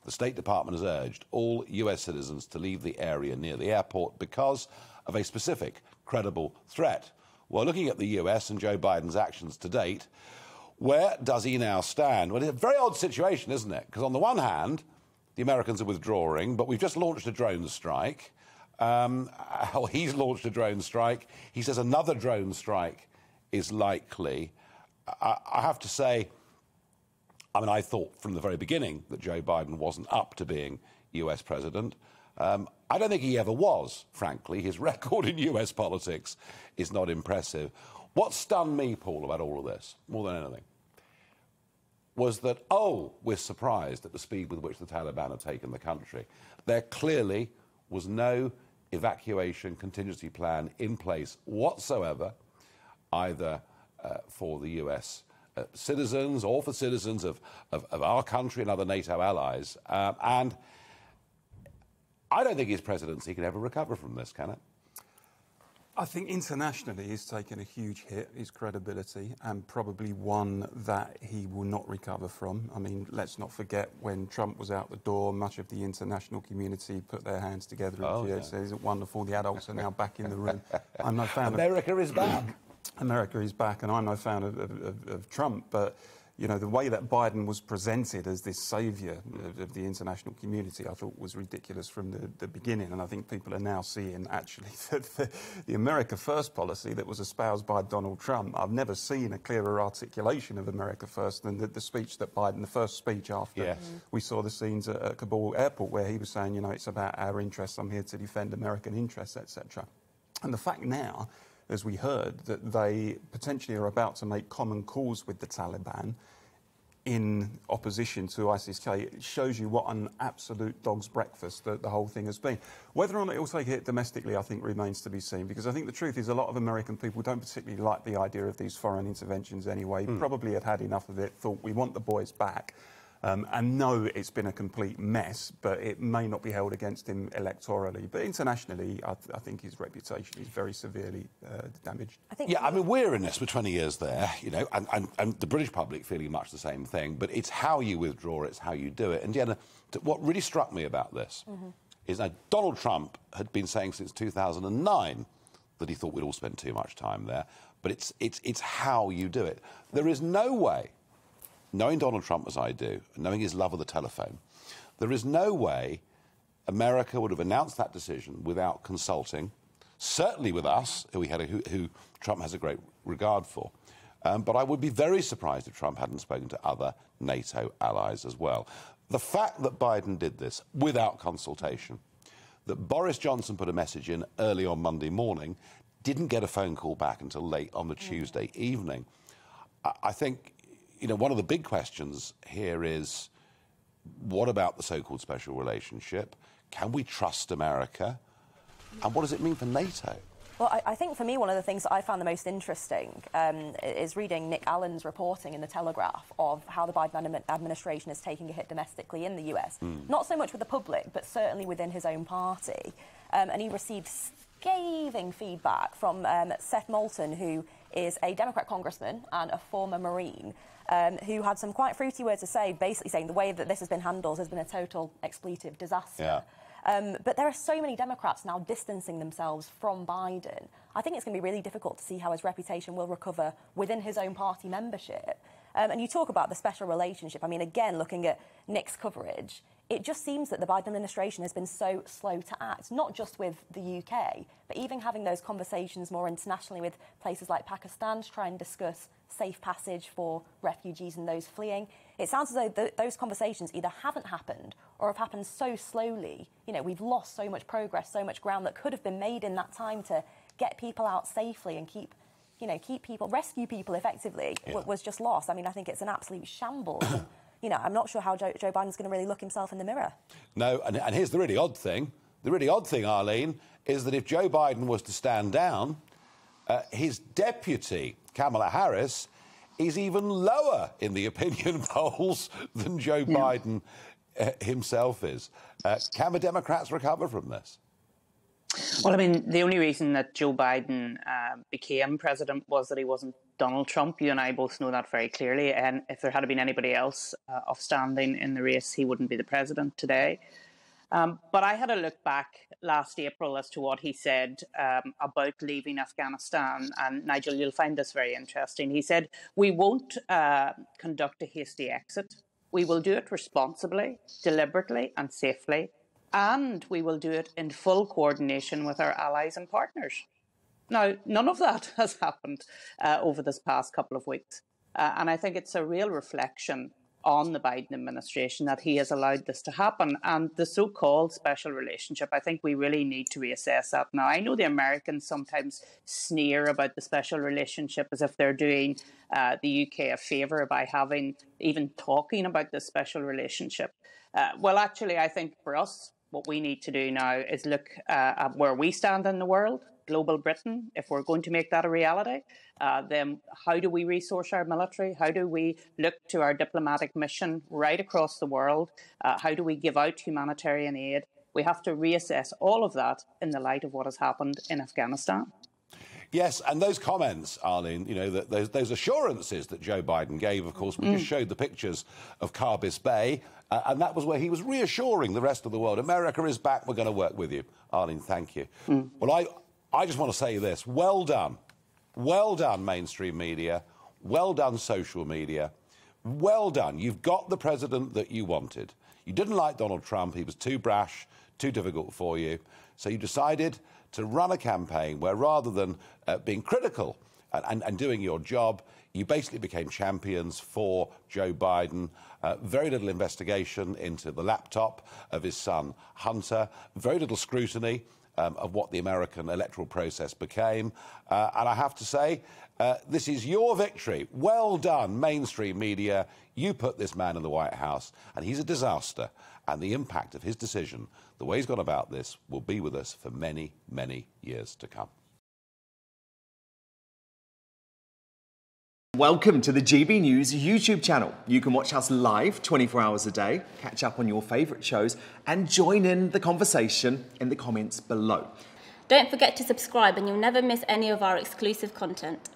the State Department has urged all US citizens to leave the area near the airport because of a specific, credible threat. Well, looking at the US and Joe Biden's actions to date, where does he now stand? Well, it's a very odd situation, isn't it? Because on the one hand, the Americans are withdrawing, but we've just launched a drone strike. He's launched a drone strike. He says another drone strike is likely. I have to say, I thought from the very beginning that Joe Biden wasn't up to being US president. I don't think he ever was, frankly. His record in US politics is not impressive. What stunned me, Paul, about all of this, more than anything, was that, we're surprised at the speed with which the Taliban have taken the country. There clearly was no evacuation contingency plan in place whatsoever, either for the US citizens or for citizens of our country and other NATO allies. And I don't think his presidency can ever recover from this, can it? I think internationally he's taken a huge hit, his credibility, and probably one that he will not recover from. I mean, let's not forget when Trump was out the door, much of the international community put their hands together and said, isn't it wonderful, the adults are now back in the room. I'm no fan America is back. America is back, and I'm no fan of Trump, but you know, the way that Biden was presented as this saviour of the international community, I thought was ridiculous from the beginning. And I think people are now seeing, actually, that the America First policy that was espoused by Donald Trump, I've never seen a clearer articulation of America First than the speech that Biden, the first speech after we saw the scenes at Kabul airport, where he was saying, you know, it's about our interests, I'm here to defend American interests, etc. And the fact now, as we heard, that they potentially are about to make common cause with the Taliban in opposition to ISIS-K, it shows you what an absolute dog's breakfast the whole thing has been. Whether or not it will take a hit domestically, I think, remains to be seen, because I think the truth is a lot of American people don't particularly like the idea of these foreign interventions anyway. Probably had enough of it, thought we want the boys back. And know it's been a complete mess, but it may not be held against him electorally. But internationally, I think his reputation is very severely damaged. We're in this for 20 years there, you know, and the British public feeling much the same thing. But it's how you withdraw, it's how you do it. And Dehenna, what really struck me about this is that Donald Trump had been saying since 2009 that he thought we'd all spend too much time there. But it's how you do it. There is no way, knowing Donald Trump as I do, and knowing his love of the telephone, there is no way America would have announced that decision without consulting, certainly with us, who Trump has a great regard for. But I would be very surprised if Trump hadn't spoken to other NATO allies as well. The fact that Biden did this without consultation, that Boris Johnson put a message in early on Monday morning, didn't get a phone call back until late on the Tuesday evening, I think, you know, one of the big questions here is, what about the so-called special relationship? Can we trust America? And what does it mean for NATO? Well, I think for me, one of the things that I found the most interesting is reading Nick Allen's reporting in The Telegraph of how the Biden administration is taking a hit domestically in the US. Not so much with the public, but certainly within his own party. And he received scathing feedback from Seth Moulton, who is a Democrat congressman and a former Marine, who had some quite fruity words to say, basically saying the way that this has been handled has been a total expletive disaster. But there are so many Democrats now distancing themselves from Biden. I think it's going to be really difficult to see how his reputation will recover within his own party membership. And you talk about the special relationship. I mean, again, looking at Nick's coverage, it just seems that the Biden administration has been so slow to act, not just with the UK, but even having those conversations more internationally with places like Pakistan to try and discuss safe passage for refugees and those fleeing. It sounds as though those conversations either haven't happened or have happened so slowly. You know, we've lost so much progress, so much ground that could have been made in that time to get people out safely and keep people, rescue people effectively, was just lost. I mean, I think it's an absolute shambles. You know, I'm not sure how Joe Biden's going to really look himself in the mirror. No, and here's the really odd thing. The really odd thing, Arlene, is that if Joe Biden was to stand down, his deputy, Kamala Harris, is even lower in the opinion polls than Joe Biden himself is. Can the Democrats recover from this? Well, I mean, the only reason that Joe Biden became president was that he wasn't Donald Trump. You and I both know that very clearly. And if there had been anybody else of standing in the race, he wouldn't be the president today. But I had a look back last April as to what he said about leaving Afghanistan. And Nigel, you'll find this very interesting. He said, "We won't conduct a hasty exit. We will do it responsibly, deliberately and safely. And we will do it in full coordination with our allies and partners." Now, none of that has happened over this past couple of weeks. And I think it's a real reflection on the Biden administration that he has allowed this to happen. And the so-called special relationship, I think we really need to reassess that now. I know the Americans sometimes sneer about the special relationship as if they're doing the UK a favour by even talking about this special relationship. Well, actually, I think for us, what we need to do now is look at where we stand in the world, global Britain. If we're going to make that a reality, then how do we resource our military? How do we look to our diplomatic mission right across the world? How do we give out humanitarian aid? We have to reassess all of that in the light of what has happened in Afghanistan. Yes, and those comments, Arlene, you know, those assurances that Joe Biden gave, of course, we just showed the pictures of Carbis Bay, and that was where he was reassuring the rest of the world, America is back, we're going to work with you. Arlene, thank you. Well, I just want to say this, well done, mainstream media, well done, social media, well done. You've got the president that you wanted. You didn't like Donald Trump, he was too brash, too difficult for you, so you decided to run a campaign where rather than being critical and doing your job, you basically became champions for Joe Biden. Very little investigation into the laptop of his son, Hunter. Very little scrutiny of what the American electoral process became. And I have to say, this is your victory. Well done, mainstream media. You put this man in the White House, and he's a disaster. And the impact of his decision, the way he's gone about this, will be with us for many, many years to come. Welcome to the GB News YouTube channel. You can watch us live 24 hours a day, catch up on your favourite shows, and join in the conversation in the comments below. Don't forget to subscribe and you'll never miss any of our exclusive content.